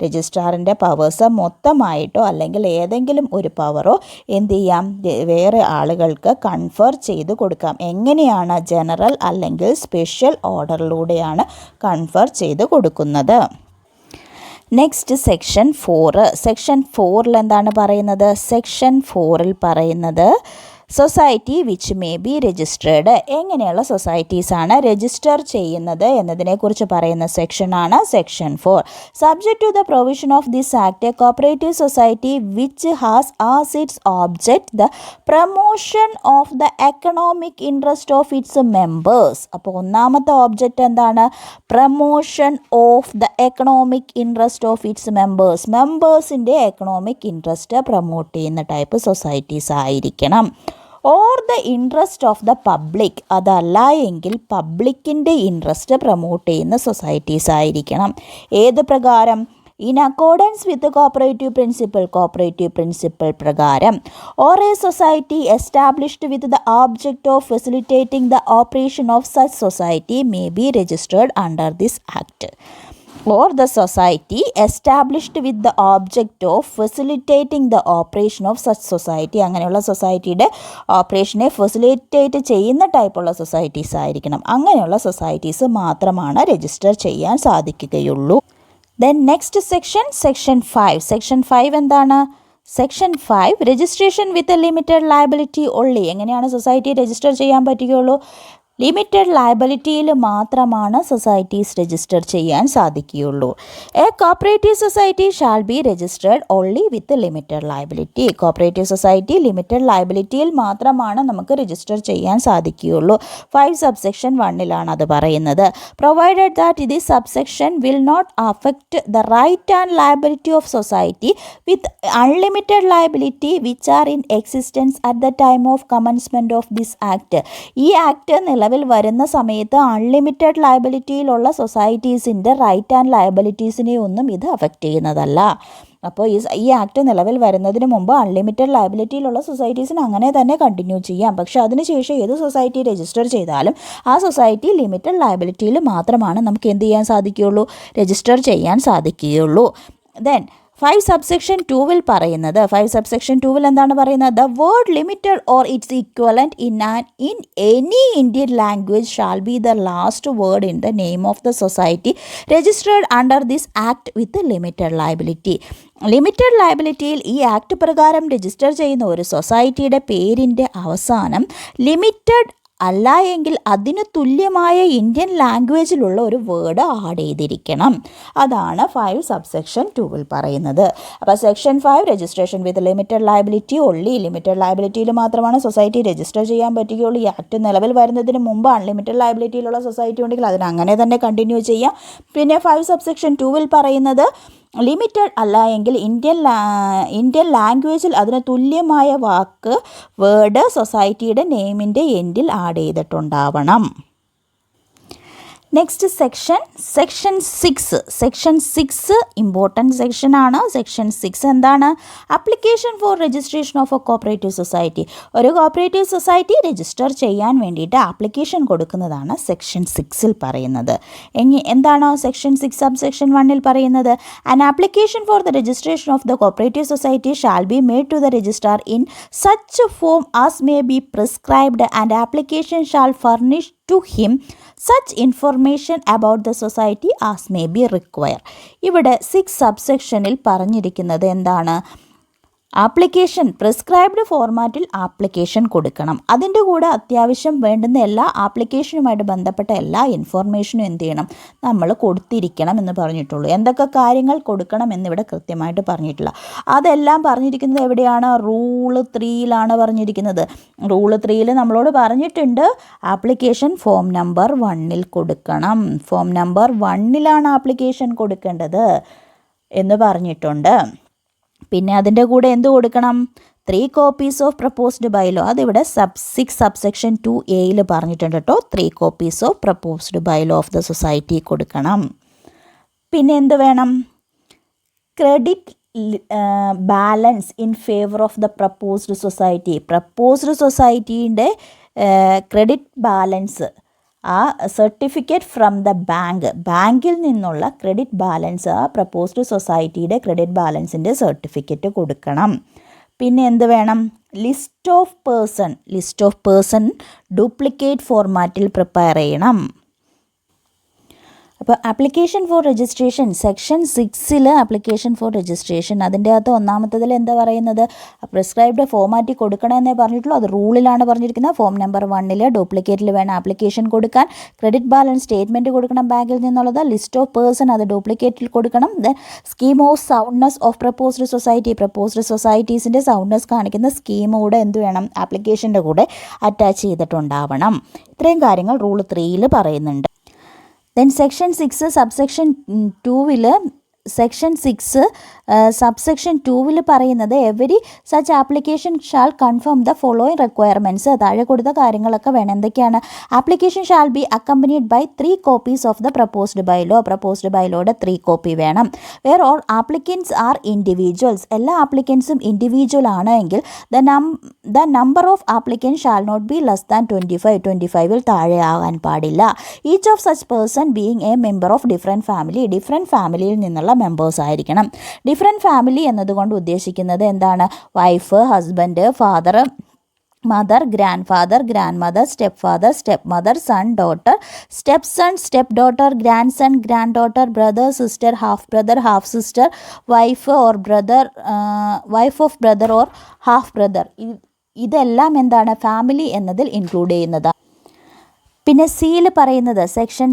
രജിസ്ട്രാറിൻ്റെ പവേഴ്സ് മൊത്തമായിട്ടോ അല്ലെങ്കിൽ ഏതെങ്കിലും ഒരു പവറോ എന്ത് ചെയ്യാം? വേറെ ആളുകൾക്ക് കൺഫർ ചെയ്ത് കൊടുക്കാം. എങ്ങനെയാണ്? ജനറൽ അല്ലെങ്കിൽ സ്പെഷ്യൽ ഓർഡറിലൂടെയാണ് കൺഫർ ചെയ്ത് കൊടുക്കുന്നത്. Next section 4. സെക്ഷൻ 4ൽ എന്താണ് പറയുന്നത്? സെക്ഷൻ 4ൽ പറയുന്നത് society which may be registered. എങ്ങനെയുള്ള സൊസൈറ്റീസാണ് രജിസ്റ്റർ ചെയ്യുന്നത് എന്നതിനെക്കുറിച്ച് പറയുന്ന സെക്ഷനാണ് section 4. Subject to the provision of this act, a cooperative society which has as its object the promotion of the economic interest of its members. അപ്പോൾ ഒന്നാമത്തെ ഓബ്ജക്റ്റ് എന്താണ്? Promotion of the economic interest of its members. മെമ്പേഴ്സിൻ്റെ എക്കണോമിക് ഇൻട്രസ്റ്റ് പ്രൊമോട്ട് ചെയ്യുന്ന ടൈപ്പ് സൊസൈറ്റീസ് ആയിരിക്കണം. Or the interest of the public, അതല്ല എങ്കിൽ പബ്ലിക്കിൻ്റെ ഇൻട്രസ്റ്റ് പ്രൊമോട്ട് ചെയ്യുന്ന സൊസൈറ്റീസ് ആയിരിക്കണം. ഏത് പ്രകാരം? In accordance with cooperative principle പ്രകാരം. Or a society established with the object of facilitating the operation of such society may be registered under this act. or the society established with the object of facilitating the operation of such society, അങ്ങനെയുള്ള സൊസൈറ്റിയുടെ ഓപ്പറേഷനെ ഫെസിലിറ്റേറ്റ് ചെയ്യുന്ന ടൈപ്പുള്ള സൊസൈറ്റീസ് ആയിരിക്കണം. അങ്ങനെയുള്ള സൊസൈറ്റീസ് മാത്രമാണ് രജിസ്റ്റർ ചെയ്യാൻ സാധിക്കുകയുള്ളൂ. Then next section 5. സെക്ഷൻ 5 എന്താണ്? Section 5 registration with limited liability only. എങ്ങനെയാണ് സൊസൈറ്റി രജിസ്റ്റർ ചെയ്യാൻ പറ്റുകയുള്ളൂ? ലിമിറ്റഡ് ലയബിലിറ്റിയിൽ മാത്രമാണ് സൊസൈറ്റീസ് രജിസ്റ്റർ ചെയ്യാൻ സാധിക്കുകയുള്ളൂ. A cooperative society shall be registered only with limited liability. Cooperative society limited ലയബിലിറ്റിയിൽ മാത്രമാണ് നമുക്ക് രജിസ്റ്റർ ചെയ്യാൻ സാധിക്കുകയുള്ളൂ. 5 സബ്സെക്ഷൻ 1 അത് പറയുന്നത്. Provided that this subsection will not affect the right and liability of society with unlimited liability which are in existence at the time of commencement of this act. ഈ ആക്ട് നിലവിൽ വരുന്ന സമയത്ത് അൺലിമിറ്റഡ് ലയബിലിറ്റിയിലുള്ള സൊസൈറ്റീസിൻ്റെ റൈറ്റ് ആൻഡ് ലയബിലിറ്റീസിനെ ഒന്നും ഇത് അഫക്റ്റ് ചെയ്യുന്നതല്ല. അപ്പോൾ ഈ ആക്ട് നിലവിൽ വരുന്നതിന് മുമ്പ് അൺലിമിറ്റഡ് ലയബിലിറ്റിയിലുള്ള സൊസൈറ്റീസിന് അങ്ങനെ തന്നെ കണ്ടിന്യൂ ചെയ്യാം. പക്ഷേ അതിനുശേഷം ഏത് സൊസൈറ്റി രജിസ്റ്റർ ചെയ്താലും ആ സൊസൈറ്റി ലിമിറ്റഡ് ലയബിലിറ്റിയിൽ മാത്രമാണ് നമുക്ക് എന്ത് ചെയ്യാൻ സാധിക്കുകയുള്ളൂ? രജിസ്റ്റർ ചെയ്യാൻ സാധിക്കുകയുള്ളൂ. ദെൻ 5 സബ്സെക്ഷൻ 2 പറയുന്നത്, 5 സബ്സെക്ഷൻ 2 എന്താണ് പറയുന്നത്? The word limited or its equivalent in any Indian language shall be the last word in the name of the society registered under this act with limited liability. Limited ലയബിലിറ്റിയിൽ ഈ ആക്ട് പ്രകാരം രജിസ്റ്റർ ചെയ്യുന്ന ഒരു സൊസൈറ്റിയുടെ പേരിൻ്റെ അവസാനം ലിമിറ്റഡ് അല്ല എങ്കിൽ അതിന് തുല്യമായ ഇന്ത്യൻ ലാംഗ്വേജിലുള്ള ഒരു വേർഡ് ആഡ് ചെയ്തിരിക്കണം. അതാണ് 5 സബ്സെക്ഷൻ 2 പറയുന്നത്. അപ്പോൾ section 5 registration with limited liability only. Limited ലയബിലിറ്റിയിൽ മാത്രമാണ് സൊസൈറ്റി രജിസ്റ്റർ ചെയ്യാൻ പറ്റുകയുള്ളൂ. ഈ ആക്ട് നിലവിൽ വരുന്നതിന് മുമ്പ് അൺലിമിറ്റഡ് ലയബിലിറ്റിയിലുള്ള സൊസൈറ്റി ഉണ്ടെങ്കിൽ അതിന് അങ്ങനെ തന്നെ കണ്ടിന്യൂ ചെയ്യാം. പിന്നെ 5 സബ്സെക്ഷൻ 2 പറയുന്നത് ലിമിറ്റഡ് അല്ല എങ്കിൽ ഇന്ത്യൻ ലാംഗ്വേജിൽ അതിന് തുല്യമായ വാക്ക് വേർഡ് സൊസൈറ്റിയുടെ നെയിമിൻ്റെ എൻഡിൽ ആഡ് ചെയ്തിട്ടുണ്ടാവണം. Next section 6. സെക്ഷൻ 6 ഇമ്പോർട്ടൻറ്റ് സെക്ഷനാണ്. സെക്ഷൻ 6 എന്താണ്? Application for registration of a cooperative society. ഒരു കോപ്പറേറ്റീവ് സൊസൈറ്റി രജിസ്റ്റർ ചെയ്യാൻ വേണ്ടിയിട്ട് ആപ്ലിക്കേഷൻ കൊടുക്കുന്നതാണ് സെക്ഷൻ 6 പറയുന്നത്. എന്താണോ സെക്ഷൻ 6 സബ്സെക്ഷൻ 1 പറയുന്നത്? An application for the registration of the cooperative society shall be made to the registrar in such form as may be prescribed and application shall furnish to him such information about the society as may be required. ഇവിടെ 6 സബ്സെക്ഷനിൽ പറഞ്ഞിരിക്കുന്നത് എന്താണ്? ആപ്ലിക്കേഷൻ പ്രിസ്ക്രൈബ്ഡ് ഫോർമാറ്റിൽ ആപ്ലിക്കേഷൻ കൊടുക്കണം. അതിൻ്റെ കൂടെ അത്യാവശ്യം വേണ്ടുന്ന എല്ലാ ആപ്ലിക്കേഷനുമായിട്ട് ബന്ധപ്പെട്ട എല്ലാ ഇൻഫോർമേഷനും എന്ത് ചെയ്യണം? നമ്മൾ കൊടുത്തിരിക്കണം എന്ന് പറഞ്ഞിട്ടുള്ളൂ. എന്തൊക്കെ കാര്യങ്ങൾ കൊടുക്കണം എന്നിവിടെ കൃത്യമായിട്ട് പറഞ്ഞിട്ടില്ല. അതെല്ലാം പറഞ്ഞിരിക്കുന്നത് എവിടെയാണ്? റൂള് 3 പറഞ്ഞിരിക്കുന്നത്. റൂള് 3 നമ്മളോട് പറഞ്ഞിട്ടുണ്ട് ആപ്ലിക്കേഷൻ ഫോം നമ്പർ 1 കൊടുക്കണം. ഫോം നമ്പർ 1 ആപ്ലിക്കേഷൻ കൊടുക്കേണ്ടത് എന്ന് പറഞ്ഞിട്ടുണ്ട്. പിന്നെ അതിൻ്റെ കൂടെ എന്ത് കൊടുക്കണം? 3 copies ഓഫ് പ്രപ്പോസ്ഡ് ബൈലോ. അതിവിടെ 6 സബ്സെക്ഷൻ 2A പറഞ്ഞിട്ടുണ്ട് കേട്ടോ. 3 copies of proposed bylaw of the society കൊടുക്കണം. പിന്നെ എന്ത് വേണം? Credit balance in favour of the proposed society. Proposed സൊസൈറ്റീൻ്റെ ക്രെഡിറ്റ് ബാലൻസ്, ആ സർട്ടിഫിക്കറ്റ് ഫ്രം ദ ബാങ്കിൽ നിന്നുള്ള ക്രെഡിറ്റ് ബാലൻസ്, ആ പ്രപ്പോസ്ഡ് സൊസൈറ്റിയുടെ ക്രെഡിറ്റ് ബാലൻസിൻ്റെ സർട്ടിഫിക്കറ്റ് കൊടുക്കണം. പിന്നെ എന്ത് വേണം? ലിസ്റ്റ് ഓഫ് പേഴ്സൺ ഡ്യൂപ്ലിക്കേറ്റ് ഫോർമാറ്റിൽ പ്രിപ്പയർ ചെയ്യണം. അപ്പോൾ application for registration section 6 application for registration അതിൻ്റെ അകത്ത് ഒന്നാമത്തതിൽ എന്താ പറയുന്നത്? പ്രിസ്ക്രൈബ്ഡ് ഫോർമാറ്റിൽ കൊടുക്കണമെന്നേ പറഞ്ഞിട്ടുള്ളൂ. അത് റൂളിലാണ് പറഞ്ഞിരിക്കുന്നത്. ഫോം നമ്പർ 1 ഡ്യൂപ്ലിക്കേറ്റിൽ വേണം ആപ്ലിക്കേഷൻ കൊടുക്കാൻ. ക്രെഡിറ്റ് ബാലൻസ് സ്റ്റേറ്റ്മെൻറ്റ് കൊടുക്കണം ബാങ്കിൽ നിന്നുള്ളത്. ലിസ്റ്റ് ഓഫ് പേഴ്സൺ അത് ഡ്യൂപ്ലിക്കേറ്റിൽ കൊടുക്കണം. Then scheme of soundness of proposed സൊസൈറ്റീസിൻ്റെ സൗണ്ട്നെസ് കാണിക്കുന്ന സ്കീം കൂടെ എന്ത് വേണം? ആപ്ലിക്കേഷൻ്റെ കൂടെ അറ്റാച്ച് ചെയ്തിട്ടുണ്ടാവണം. ഇത്രയും കാര്യങ്ങൾ റൂൾ 3 പറയുന്നുണ്ട്. Then section 6 subsection 2 section 6 subsection 2-ൽ പറയുന്നത് every such application shall confirm the following requirements. താഴെ കൊടുത്ത കാര്യങ്ങളൊക്കെ വേണം. എന്തൊക്കെയാണ്? Application shall be accompanied by 3 copies of the proposed bylaw. Proposed ബൈലോയുടെ 3 കോപ്പി വേണം. Where all applicants are individuals. എല്ലാ ആപ്ലിക്കൻസും ഇൻഡിവിജ്വൽ ആണ് എങ്കിൽ the number of applicant shall not be less than 25-ൽ താഴെ ആകാൻ പാടില്ല. Each of such person being a member of different family. Different ഫാമിലിയിൽ നിന്നുള്ള മെമ്പേഴ്സ് ആയിരിക്കണം. ഡിഫറെൻറ്റ് ഫാമിലി എന്നതുകൊണ്ട് ഉദ്ദേശിക്കുന്നത് എന്താണ്? Wife, husband, father, mother, grandfather, grandmother, stepfather, stepmother, son, daughter, stepson, stepdaughter, grandson, granddaughter, brother, sister, half sister, wife or brother, wife of brother or half brother. ഇതെല്ലാം എന്താണ്? ഫാമിലി എന്നതിൽ ഇൻക്ലൂഡ് ചെയ്യുന്നതാണ്. പിന്നെ സിയിൽ പറയുന്നത് സെക്ഷൻ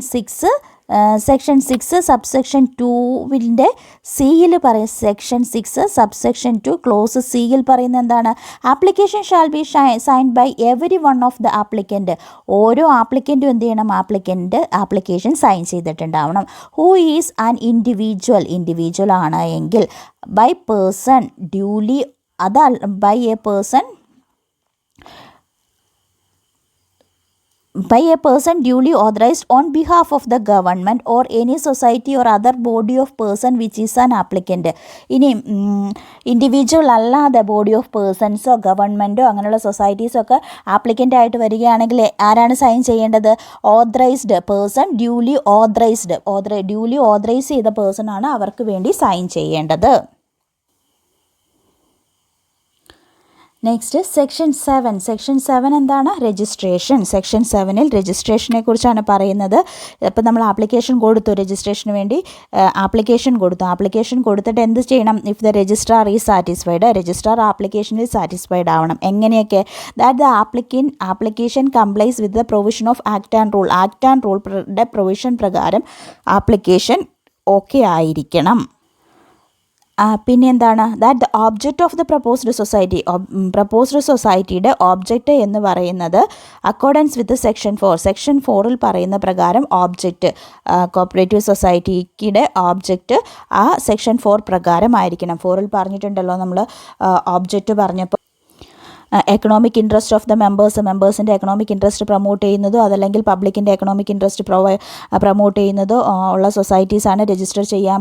6 സബ്സെക്ഷൻ 2-ൻ്റെ സിയിൽ പറയും. സെക്ഷൻ 6 സബ്സെക്ഷൻ 2 ക്ലോസ് സിയിൽ പറയുന്നത് എന്താണ്? Application shall be signed by every one of the applicant. ഓരോ ആപ്ലിക്കൻറ്റും എന്ത് ചെയ്യണം? ആപ്ലിക്കേഷൻ സൈൻ ചെയ്തിട്ടുണ്ടാവണം. ഹൂ ഈസ് ആൻ ഇൻഡിവിജ്വൽ ആണ് എങ്കിൽ by person duly by a person duly authorized on behalf of the government or any society or other body of person which is an applicant. ഇനി ഇൻഡിവിജ്വൽ അല്ലാതെ ബോഡി ഓഫ് പേഴ്സൺസോ ഗവൺമെൻറ്റോ അങ്ങനെയുള്ള സൊസൈറ്റീസോ ഒക്കെ ആപ്ലിക്കൻ്റ് ആയിട്ട് വരികയാണെങ്കിൽ ആരാണ് സൈൻ ചെയ്യേണ്ടത്? ഓതറൈസ്ഡ് പേഴ്സൺ, ഡ്യൂലി ഓതറൈസ് ചെയ്ത പേഴ്സൺ ആണ് അവർക്ക് വേണ്ടി സൈൻ ചെയ്യേണ്ടത്. നെക്സ്റ്റ് സെക്ഷൻ 7 എന്താണ്? രജിസ്ട്രേഷൻ. സെക്ഷൻ 7-ൽ രജിസ്ട്രേഷനെ കുറിച്ചാണ് പറയുന്നത്. അപ്പോൾ നമ്മൾ ആപ്ലിക്കേഷൻ കൊടുത്തു, രജിസ്ട്രേഷന് വേണ്ടി ആപ്ലിക്കേഷൻ കൊടുത്തിട്ട് എന്ത് ചെയ്യണം? If the registrar is satisfied, registrar ആപ്ലിക്കേഷനിൽ സാറ്റിസ്ഫൈഡ് ആവണം. എങ്ങനെയൊക്കെ? That the application complies with the provision of act and റൂളിൻ്റെ പ്രൊവിഷൻ പ്രകാരം ആപ്ലിക്കേഷൻ ഓക്കെ ആയിരിക്കണം. പിന്നെ എന്താണ്? That the object of the proposed സൊസൈറ്റിയുടെ ഓബ്ജക്റ്റ് എന്ന് പറയുന്നത് അക്കോർഡൻസ് വിത്ത് സെക്ഷൻ 4-ൽ പറയുന്ന പ്രകാരം ഓബ്ജക്റ്റ് കോപ്പറേറ്റീവ് സൊസൈറ്റിയുടെ ഓബ്ജക്റ്റ് ആ സെക്ഷൻ 4 പ്രകാരമായിരിക്കണം. 4-ൽ പറഞ്ഞിട്ടുണ്ടല്ലോ നമ്മൾ ഓബ്ജക്റ്റ് പറഞ്ഞപ്പോൾ എക്കണോമിക് ഇൻട്രസ്റ്റ് ഓഫ് ദ മെമ്പേഴ്സിൻ്റെ എക്കണോമിക് ഇൻട്രസ്റ്റ് പ്രൊമോട്ട് ചെയ്യുന്നതോ അതല്ലെങ്കിൽ പബ്ലിക്കിൻ്റെ എക്കണോമിക് ഇൻട്രസ്റ്റ് പ്രൊമോട്ട് ചെയ്യുന്നതോ ഉള്ള സൊസൈറ്റീസാണ് രജിസ്റ്റർ ചെയ്യാൻ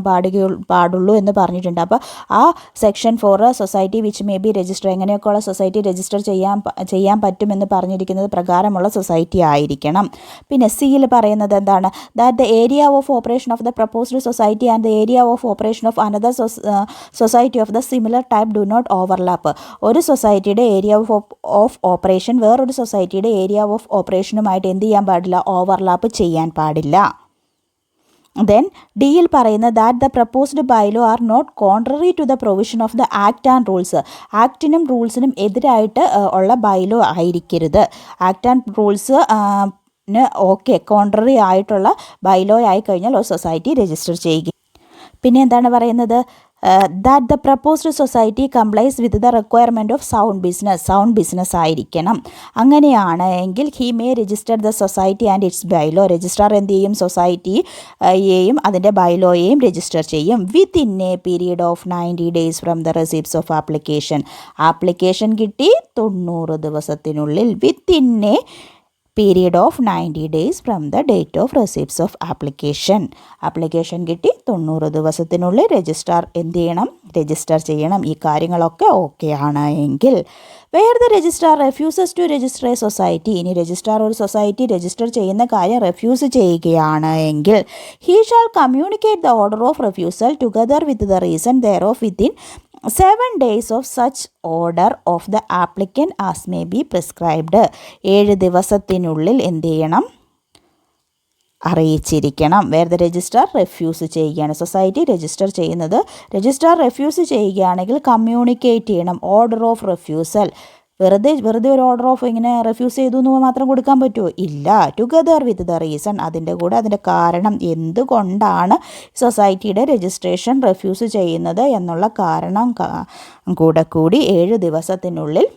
പാടുള്ളൂ എന്ന് പറഞ്ഞിട്ടുണ്ട്. അപ്പോൾ ആ section 4 society which may be register, എങ്ങനെയൊക്കെയുള്ള സൊസൈറ്റി രജിസ്റ്റർ ചെയ്യാൻ പറ്റുമെന്ന് പറഞ്ഞിരിക്കുന്നത് പ്രകാരമുള്ള സൊസൈറ്റി ആയിരിക്കണം. പിന്നെ സിയിൽ പറയുന്നത് എന്താണ്? That the area of operation of the proposed society and the area of operation of another society of the similar type do not overlap. ഒരു സൊസൈറ്റിയുടെ ഏരിയ ഓഫ് ഓപ്പറേഷൻ വേറൊരു സൊസൈറ്റിയുടെ ഏരിയ ഓഫ് ഓപ്പറേഷനുമായിട്ട് എന്ത് ചെയ്യാൻ പാടില്ല? ഓവർലാപ്പ് ചെയ്യാൻ പാടില്ല. ദെൻ ഡിയിൽ പറയുന്നത് that the proposed bylaw are not contrary to the provision of the act and rules. ആക്ടിനും റൂൾസിനും എതിരായിട്ട് ഉള്ള ബൈലോ ആയിരിക്കരുത്. ആക്ട് ആൻഡ് റൂൾസ് കോൺട്രറി ആയിട്ടുള്ള ബൈലോ ആയി കഴിഞ്ഞാൽ ഒരു സൊസൈറ്റി രജിസ്റ്റർ ചെയ്യുക. പിന്നെ എന്താണ് പറയുന്നത്? That the proposed society complies with the requirement of sound business ആയിരിക്കണം. അങ്ങനെയാണ് എങ്കിൽ he may register the society and its bylaw. Registrar എന്ത് ചെയ്യും? സൊസൈറ്റിയെയും അതിൻ്റെ ബൈലോയെയും രജിസ്റ്റർ ചെയ്യും within A period of 90 days from the receipts of application കിട്ടി 90 ദിവസത്തിനുള്ളിൽ within A period of 90 days from the date of receipts of application കിട്ടി 90 ദിവസത്തിനുള്ളിൽ രജിസ്ട്രാർ എന്ത് ചെയ്യണം? രജിസ്റ്റർ ചെയ്യണം. ഈ കാര്യങ്ങളൊക്കെ ഓക്കെ ആണ് എങ്കിൽ where the registrar refuses to register a society. ഇനി രജിസ്ട്രാർ ഒരു സൊസൈറ്റി രജിസ്റ്റർ ചെയ്യുന്ന കാര്യം റെഫ്യൂസ് ചെയ്യുകയാണ് എങ്കിൽ he shall communicate the order of refusal together with the reason thereof within 7 days of such order of the applicant as may be prescribed. 7 ദിവസത്തിനുള്ളിൽ എന്ത് ചെയ്യണം? അറിയിച്ചിരിക്കണം. വേർ ദ രജിസ്ട്രാർ റെഫ്യൂസ് ചെയ്യുകയാണ്, സൊസൈറ്റി രജിസ്റ്റർ ചെയ്യുന്നത് രജിസ്ട്രാർ റെഫ്യൂസ് ചെയ്യുകയാണെങ്കിൽ കമ്മ്യൂണിക്കേറ്റ് ചെയ്യണം ഓർഡർ ഓഫ് റെഫ്യൂസൽ. വെറുതെ ഒരു ഓർഡർ ഓഫ് ഇങ്ങനെ റെഫ്യൂസ് ചെയ്തു എന്ന് മാത്രം കൊടുക്കാൻ പറ്റുമോ? ഇല്ല. ടുഗദർ വിത്ത് ദ റീസൺ, അതിൻ്റെ കൂടെ അതിൻ്റെ കാരണം എന്തുകൊണ്ടാണ് സൊസൈറ്റിയുടെ രജിസ്ട്രേഷൻ റെഫ്യൂസ് ചെയ്യുന്നത് എന്നുള്ള കാരണം കൂടി 7 ദിവസത്തിനുള്ളിൽ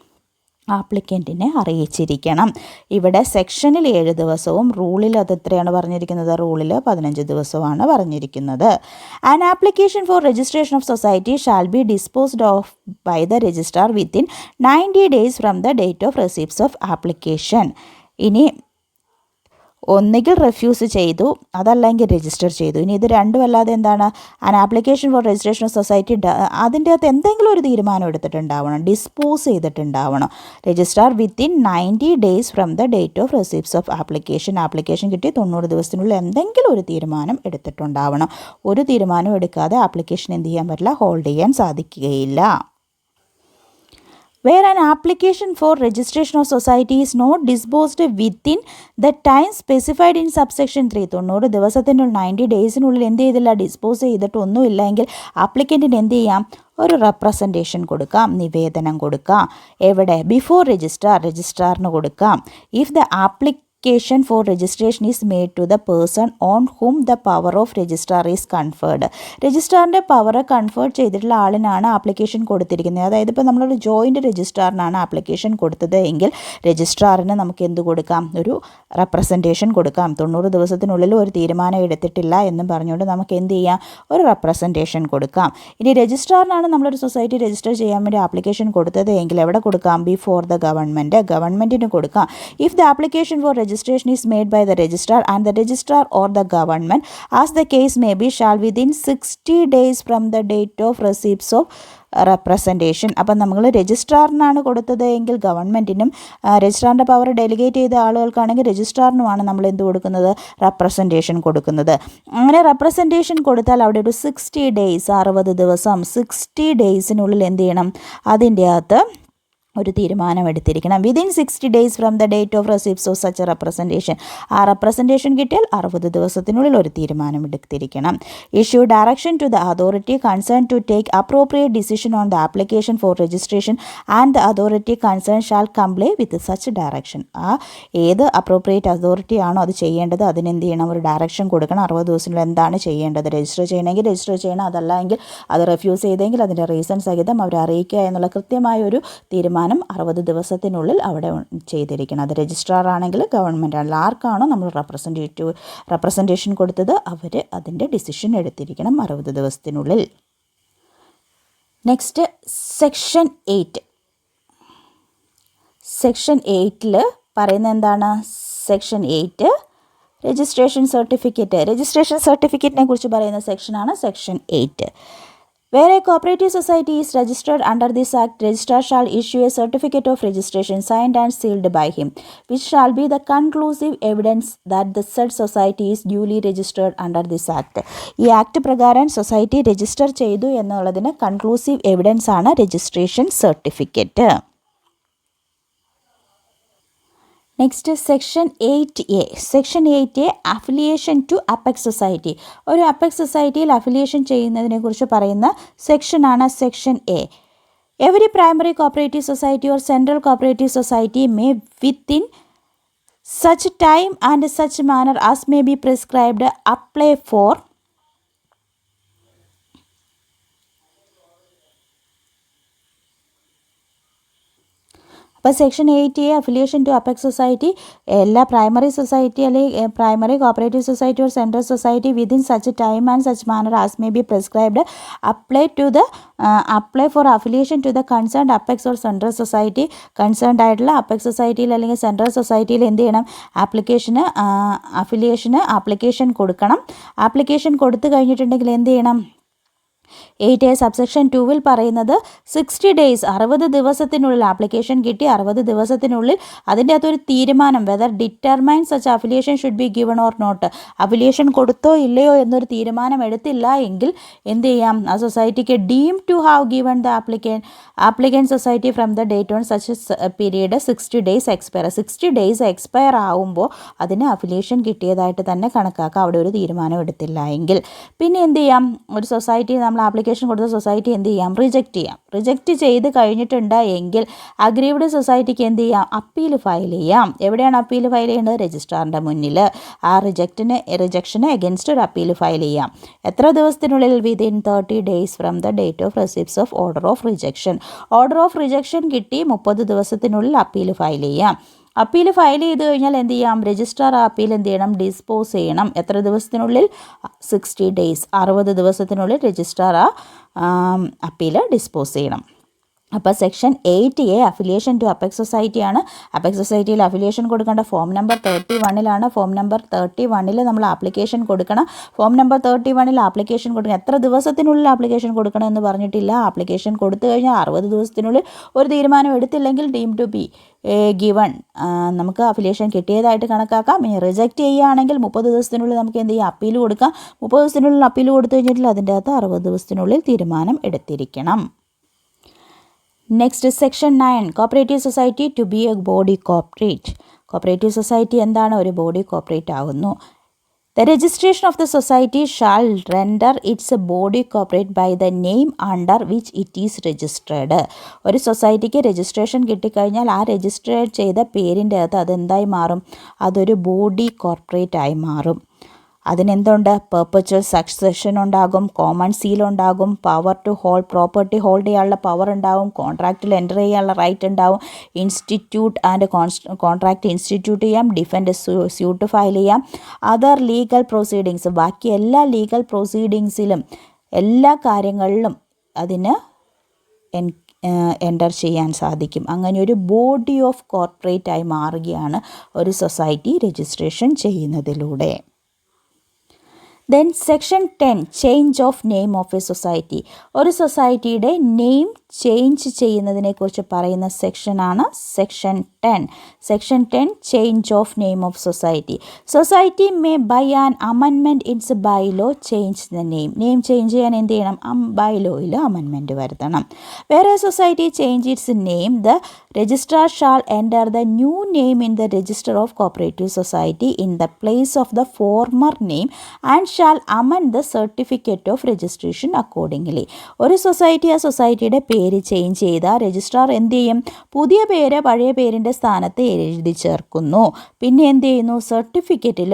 ആപ്ലിക്കൻറ്റിനെ അറിയിച്ചിരിക്കണം. ഇവിടെ സെക്ഷനിൽ 7 ദിവസവും റൂളിൽ അത് എത്രയാണ് പറഞ്ഞിരിക്കുന്നത്? റൂളിൽ 15 ദിവസവുമാണ് പറഞ്ഞിരിക്കുന്നത്. An application for registration of society shall be disposed of by the registrar within 90 days from the date of receipts of application. ഇനി ഒന്നുകിൽ റെഫ്യൂസ് ചെയ്തു, അതല്ലെങ്കിൽ രജിസ്റ്റർ ചെയ്തു. ഇനി ഇത് രണ്ടും അല്ലാതെ എന്താണ്? An application for registration of society, അതിൻ്റെ അകത്ത് എന്തെങ്കിലും ഒരു തീരുമാനം എടുത്തിട്ടുണ്ടാവണം, ഡിസ്പോസ് ചെയ്തിട്ടുണ്ടാവണം. Registrar within 90 days from the date of receipts of application. Application കിട്ടി 90 ദിവസത്തിനുള്ളിൽ എന്തെങ്കിലും ഒരു തീരുമാനം എടുത്തിട്ടുണ്ടാവണം. ഒരു തീരുമാനം എടുക്കാതെ ആപ്ലിക്കേഷൻ എന്ത് ചെയ്യാൻ പറ്റില്ല? ഹോൾഡ് ചെയ്യാൻ സാധിക്കുകയില്ല. Where an application for registration of society is not disposed within the time specified in subsection 3, 90 ദിവസത്തിനുള്ളിൽ 90 ഡേയ്സിനുള്ളിൽ എന്ത് ചെയ്തില്ല? ഡിസ്പോസ് ചെയ്തിട്ടൊന്നുമില്ല എങ്കിൽ ആപ്ലിക്കൻറ്റിന് എന്ത് ചെയ്യാം? ഒരു റെപ്രസെൻറ്റേഷൻ കൊടുക്കാം, നിവേദനം കൊടുക്കാം. എവിടെ? ബിഫോർ രജിസ്ട്രാറിന് കൊടുക്കാം. If the application for registration is made to the person on whom the power of registrar is conferred. രജിസ്ട്രാറിൻ്റെ പവർ കൺഫേർഡ് ചെയ്തിട്ടുള്ള ആളിനാണ് ആപ്ലിക്കേഷൻ കൊടുത്തിരിക്കുന്നത്. അതായത് ഇപ്പോൾ നമ്മളൊരു ജോയിൻറ്റ് രജിസ്ട്രാറിനാണ് ആപ്ലിക്കേഷൻ കൊടുത്തത് എങ്കിൽ രജിസ്ട്രാറിന് നമുക്ക് എന്ത് കൊടുക്കാം? ഒരു റെപ്രസെൻറ്റേഷൻ കൊടുക്കാം. 90 ദിവസത്തിനുള്ളിൽ ഒരു തീരുമാനം എടുത്തിട്ടില്ല എന്നും പറഞ്ഞുകൊണ്ട് നമുക്ക് എന്ത് ചെയ്യാം? ഒരു റെപ്രസെൻറ്റേഷൻ കൊടുക്കാം. ഇനി രജിസ്ട്രാറിനാണ് നമ്മളൊരു സൊസൈറ്റി രജിസ്റ്റർ ചെയ്യാൻ വേണ്ടി ആപ്ലിക്കേഷൻ കൊടുത്തത് എങ്കിൽ എവിടെ കൊടുക്കാം? ബിഫോർ ദ ഗവൺമെൻറ്റിന് കൊടുക്കാം. If the application four registration is made by the registrar and the registrar or the government, as the case may be, shall within 60 days from the date of receipts of representation. അപ്പം നമ്മൾ രജിസ്ട്രാറിനാണ് കൊടുത്തത് എങ്കിൽ ഗവൺമെൻറ്റിനും, രജിസ്ട്രാറിൻ്റെ പവർ ഡെലിഗേറ്റ് ചെയ്ത ആളുകൾക്കാണെങ്കിൽ രജിസ്ട്രാറിനുമാണ് നമ്മൾ എന്ത് കൊടുക്കുന്നത്? റെപ്രസെൻറ്റേഷൻ കൊടുക്കുന്നത്. അങ്ങനെ റെപ്രസെൻറ്റേഷൻ കൊടുത്താൽ അവിടെ ഒരു 60 days, 60 ദിവസം, 60 daysനുള്ളിൽ എന്ത് ചെയ്യണം? അതിൻ്റെ അകത്ത് ഒരു തീരുമാനം എടുത്തിരിക്കണം. Within 60 days from the date of receipts of such representation. ആ റെപ്രസെൻറ്റേഷൻ കിട്ടിയാൽ 60 ദിവസത്തിനുള്ളിൽ ഒരു തീരുമാനം എടുത്തിരിക്കണം. Issue direction to the authority concern to take appropriate decision on the application for registration and the authority concern shall comply with such direction. ആ ഏത് അപ്രോപ്രിയേറ്റ് അതോറിറ്റി ആണോ അത് ചെയ്യേണ്ടത് അതിനെന്ത് ചെയ്യണം? ഒരു ഡയറക്ഷൻ കൊടുക്കണം. 60 ദിവസത്തിനുള്ളിൽ എന്താണ് ചെയ്യേണ്ടത്? രജിസ്റ്റർ ചെയ്യണമെങ്കിൽ രജിസ്റ്റർ ചെയ്യണം, അതല്ല എങ്കിൽ അത് റെഫ്യൂസ് ചെയ്തെങ്കിൽ അതിൻ്റെ റീസൺ സഹിതം അവരെ അറിയിക്കുക എന്നുള്ള കൃത്യമായൊരു തീരുമാനം 60 ദിവസത്തിനുള്ളിൽ അവിടെ ചെയ്തിരിക്കണം. അത് രജിസ്ട്രാർ ആണെങ്കിൽ ഗവൺമെൻറ് ആണെങ്കിൽ ആർക്കാണോ നമ്മൾ റെപ്രസെൻറ്റേഷൻ കൊടുത്തത് അവർ അതിൻ്റെ ഡിസിഷൻ എടുത്തിരിക്കണം 60 ദിവസത്തിനുള്ളിൽ. Next section 8. സെക്ഷൻ 8ൽ പറയുന്നത് എന്താണ്? സെക്ഷൻ 8 രജിസ്ട്രേഷൻ സർട്ടിഫിക്കറ്റിനെ കുറിച്ച് പറയുന്ന സെക്ഷനാണ് section 8. Where a cooperative society is registered under this act, registrar shall issue a certificate of registration signed and sealed by him, which shall be the conclusive evidence that the said society is duly registered under this act. ഈ ആക്ട് പ്രകാരം സൊസൈറ്റി രജിസ്റ്റർ ചെയ്തു എന്നുള്ളതിന് കൺക്ലൂസീവ് എവിഡൻസ് ആണ് registration certificate. Next section 8A. Section 8A affiliation to apex society. ഒരു അപ്പെക്സ് സൊസൈറ്റിയിൽ അഫിലിയേഷൻ ചെയ്യുന്നതിനെക്കുറിച്ച് പറയുന്ന സെക്ഷനാണ് section A. Every primary cooperative society or central cooperative society may within such time and such manner as may be prescribed apply for അപ്പോൾ section 8A affiliation to apex society എല്ലാ പ്രൈമറി സൊസൈറ്റി അല്ലെങ്കിൽ primary cooperative society or central society within such time and such manner as may be prescribed apply for affiliation to the concerned apex or central society. Concerned ആയിട്ടുള്ള അപ്പെക്സ് സൊസൈറ്റിയിൽ അല്ലെങ്കിൽ സെൻട്രൽ സൊസൈറ്റിയിൽ എന്ത് ചെയ്യണം? ആപ്ലിക്കേഷൻ കൊടുക്കണം. ആപ്ലിക്കേഷൻ കൊടുത്തു കഴിഞ്ഞിട്ടുണ്ടെങ്കിൽ എന്ത് ചെയ്യണം? 8A സബ്സെക്ഷൻ 2 പറയുന്നത് 60 days 60 ദിവസത്തിനുള്ളിൽ ആപ്ലിക്കേഷൻ കിട്ടി 60 ദിവസത്തിനുള്ളിൽ അതിൻ്റെ അകത്തൊരു തീരുമാനം whether determine such affiliation should be given or not. Affiliation കൊടുത്തോ ഇല്ലയോ എന്നൊരു തീരുമാനം എടുത്തില്ല എങ്കിൽ എന്ത് ചെയ്യാം? ആ സൊസൈറ്റിക്ക് deem to have given the applicant society from the date on such period 60 days expire. 60 days expire ആവുമ്പോൾ അതിന് അഫിലിയേഷൻ കിട്ടിയതായിട്ട് തന്നെ കണക്കാക്കാം അവിടെ ഒരു തീരുമാനം എടുത്തില്ല എങ്കിൽ. പിന്നെ എന്ത് ചെയ്യാം? ഒരു സൊസൈറ്റി നമ്മൾ നമ്മൾ ആപ്ലിക്കേഷൻ കൊടുത്ത സൊസൈറ്റി എന്ത് ചെയ്യാം? റിജക്റ്റ് ചെയ്യാം. റിജക്റ്റ് ചെയ്ത് കഴിഞ്ഞിട്ടുണ്ട് എങ്കിൽ അഗ്രീവ്ഡ് സൊസൈറ്റിക്ക് എന്ത് ചെയ്യാം? അപ്പീൽ ഫയൽ ചെയ്യാം. എവിടെയാണ് അപ്പീൽ ഫയൽ ചെയ്യേണ്ടത്? രജിസ്ട്രാറിൻ്റെ മുന്നിൽ. ആ റിജക്ഷന് എഗൻസ്റ്റ് ഒരു അപ്പീൽ ഫയൽ ചെയ്യാം. എത്ര ദിവസത്തിനുള്ളിൽ? Within 30 days from the date of receipts of order of rejection. Order of rejection കിട്ടി 30 ദിവസത്തിനുള്ളിൽ അപ്പീൽ ഫയൽ ചെയ്യാം. അപ്പീൽ ഫയൽ ചെയ്ത് കഴിഞ്ഞാൽ എന്ത് ചെയ്യാം? രജിസ്ട്രാർ ആ അപ്പീൽ എന്ത് ചെയ്യണം? ഡിസ്പോസ് ചെയ്യണം. എത്ര ദിവസത്തിനുള്ളിൽ? 60 days, 60 ദിവസത്തിനുള്ളിൽ രജിസ്ട്രാർ ആ അപ്പീൽ ഡിസ്പോസ് ചെയ്യണം. അപ്പോൾ section 8A affiliation to apex സൊസൈറ്റിയാണ്. അപെക്സ് സൊസൈറ്റിയിൽ അഫിലിയേഷൻ കൊടുക്കേണ്ട ഫോം നമ്പർ 31 ഫോം നമ്പർ 31 നമ്മൾ ആപ്ലിക്കേഷൻ കൊടുക്കണം. ഫോം നമ്പർ 31 ആപ്ലിക്കേഷൻ കൊടുക്കണം. എത്ര ദിവസത്തിനുള്ളിൽ ആപ്ലിക്കേഷൻ കൊടുക്കണം എന്ന് പറഞ്ഞിട്ടില്ല. ആപ്ലിക്കേഷൻ കൊടുത്തു കഴിഞ്ഞാൽ 60 ദിവസത്തിനുള്ളിൽ ഒരു തീരുമാനം എടുത്തില്ലെങ്കിൽ ഡീം ടു ബി ഗിവൺ, നമുക്ക് അഫിലിയേഷൻ കിട്ടിയതായിട്ട് കണക്കാക്കാം. ഇനി റിജക്റ്റ് ചെയ്യുകയാണെങ്കിൽ 30 ദിവസത്തിനുള്ളിൽ നമുക്ക് എന്ത് ചെയ്യാം? അപ്പീൽ കൊടുക്കാം. 30 ദിവസത്തിനുള്ളിൽ അപ്പീൽ കൊടുത്തു കഴിഞ്ഞിട്ട് അതിൻ്റെ അകത്ത് 60 ദിവസത്തിനുള്ളിൽ തീരുമാനം എടുത്തിരിക്കണം. Next section 9 cooperative society to be a body corporate. Cooperative society എന്താണ്? ഒരു ബോഡി കോപ്പറേറ്റ് ആകുന്നു. The registration of the society shall render its body corporate by the name under which it is registered. ഒരു സൊസൈറ്റിക്ക് രജിസ്ട്രേഷൻ കിട്ടിക്കഴിഞ്ഞാൽ ആ രജിസ്റ്റർ ചെയ്ത പേരിൻ്റെ അകത്ത് അതെന്തായി മാറും? അതൊരു ബോഡി കോർപ്പറേറ്റ് ആയി മാറും. അതിനെന്തുണ്ട്? പെർപ്പച്വൽ സക്സഷൻ ഉണ്ടാകും, കോമൺ സീൽ ഉണ്ടാകും, power to hold property hold ചെയ്യാനുള്ള പവർ ഉണ്ടാകും, കോൺട്രാക്റ്റിൽ എൻ്റർ ചെയ്യാനുള്ള റൈറ്റ് ഉണ്ടാകും, ഇൻസ്റ്റിറ്റ്യൂട്ട് ആൻഡ് കോൺട്രാക്റ്റ് ഇൻസ്റ്റിറ്റ്യൂട്ട് ചെയ്യാം, ഡിഫൻഡ് സ്യൂട്ട് ഫയൽ ചെയ്യാം, അതർ ലീഗൽ പ്രൊസീഡിങ്സ്, ബാക്കി എല്ലാ ലീഗൽ പ്രൊസീഡിങ്സിലും എല്ലാ കാര്യങ്ങളിലും അതിന് എൻ്റർ ചെയ്യാൻ സാധിക്കും. അങ്ങനെ ഒരു ബോഡി ഓഫ് കോർപ്പറേറ്റ് ആയി മാറുകയാണ് ഒരു സൊസൈറ്റി രജിസ്ട്രേഷൻ ചെയ്യുന്നതിലൂടെ. Then section 10 change of name of a society. ഒരു സൊസൈറ്റിയുടെ നെയിം ചേഞ്ച് ചെയ്യുന്നതിനെക്കുറിച്ച് പറയുന്ന സെക്ഷനാണ് section 10. Section 10 change of name of society. Society may by an amendment its bylaw change the name. Name change ചെയ്യാൻ എന്ത് ചെയ്യണം? ബൈലോയിൽ അമെൻമെൻറ്റ് വരുത്തണം. വേറെ society change its name, the registrar shall enter the new name in the register of cooperative society in the place of the former name and shall amend the certificate of registration accordingly. ഒരു സൊസൈറ്റി ആ സൊസൈറ്റിയുടെ പേര് ചേഞ്ച് ചെയ്താൽ രജിസ്ട്രാർ എന്ത് ചെയ്യും? പുതിയ പേര് പഴയ പേരിൻ്റെ സ്ഥാനത്ത് എഴുതി ചേർക്കുന്നു. പിന്നെ എന്ത് ചെയ്യുന്നു? സർട്ടിഫിക്കറ്റിൽ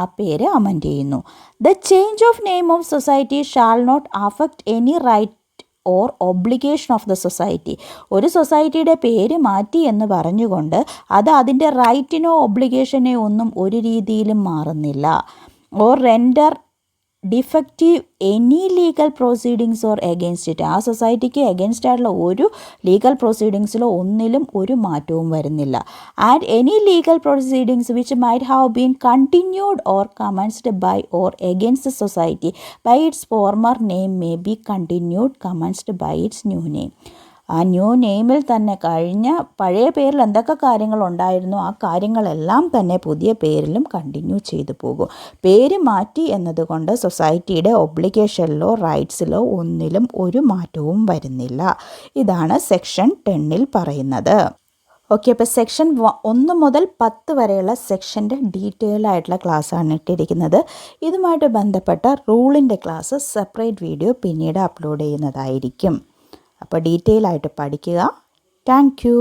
ആ പേര് അമെൻഡ് ചെയ്യുന്നു. The change of name of society shall not affect any right or obligation of the society. ഒരു സൊസൈറ്റിയുടെ പേര് മാറ്റി എന്ന് പറഞ്ഞുകൊണ്ട് അത് അതിൻ്റെ റൈറ്റിനോ ഒബ്ലിഗേഷനോ ഒന്നും ഒരു രീതിയിലും മാറുന്നില്ല. Or render defective any legal proceedings or against it. ആ സൊസൈറ്റിക്ക് എഗെയിൻസ്റ്റ് ആയിട്ടുള്ള ഒരു ലീഗൽ പ്രൊസീഡിങ്സിലോ ഒന്നിലും ഒരു മാറ്റവും വരുന്നില്ല. And any legal proceedings which might have been continued or commenced by or against society by its former name may be continued commenced by its new name. ആ ന്യൂ നെയിമിൽ തന്നെ കഴിഞ്ഞ പഴയ പേരിൽ എന്തൊക്കെ കാര്യങ്ങളുണ്ടായിരുന്നോ ആ കാര്യങ്ങളെല്ലാം തന്നെ പുതിയ പേരിലും കണ്ടിന്യൂ ചെയ്തു പോകും. പേര് മാറ്റി എന്നതുകൊണ്ട് സൊസൈറ്റിയുടെ ഒബ്ലിഗേഷനിലോ റൈറ്റ്സിലോ ഒന്നിലും ഒരു മാറ്റവും വരുന്നില്ല. ഇതാണ് സെക്ഷൻ 10 പറയുന്നത്. ഓക്കെ, അപ്പോൾ സെക്ഷൻ 1 മുതൽ 10 വരെയുള്ള സെക്ഷൻ്റെ ഡീറ്റെയിൽ ആയിട്ടുള്ള ക്ലാസ്സാണ് ഇട്ടിരിക്കുന്നത്. ഇതുമായിട്ട് ബന്ധപ്പെട്ട റൂളിൻ്റെ ക്ലാസ് സെപ്പറേറ്റ് വീഡിയോ പിന്നീട് അപ്ലോഡ് ചെയ്യുന്നതായിരിക്കും. അപ്പോൾ ഡീറ്റെയിൽ ആയിട്ട് പഠിക്കുക. Thank you.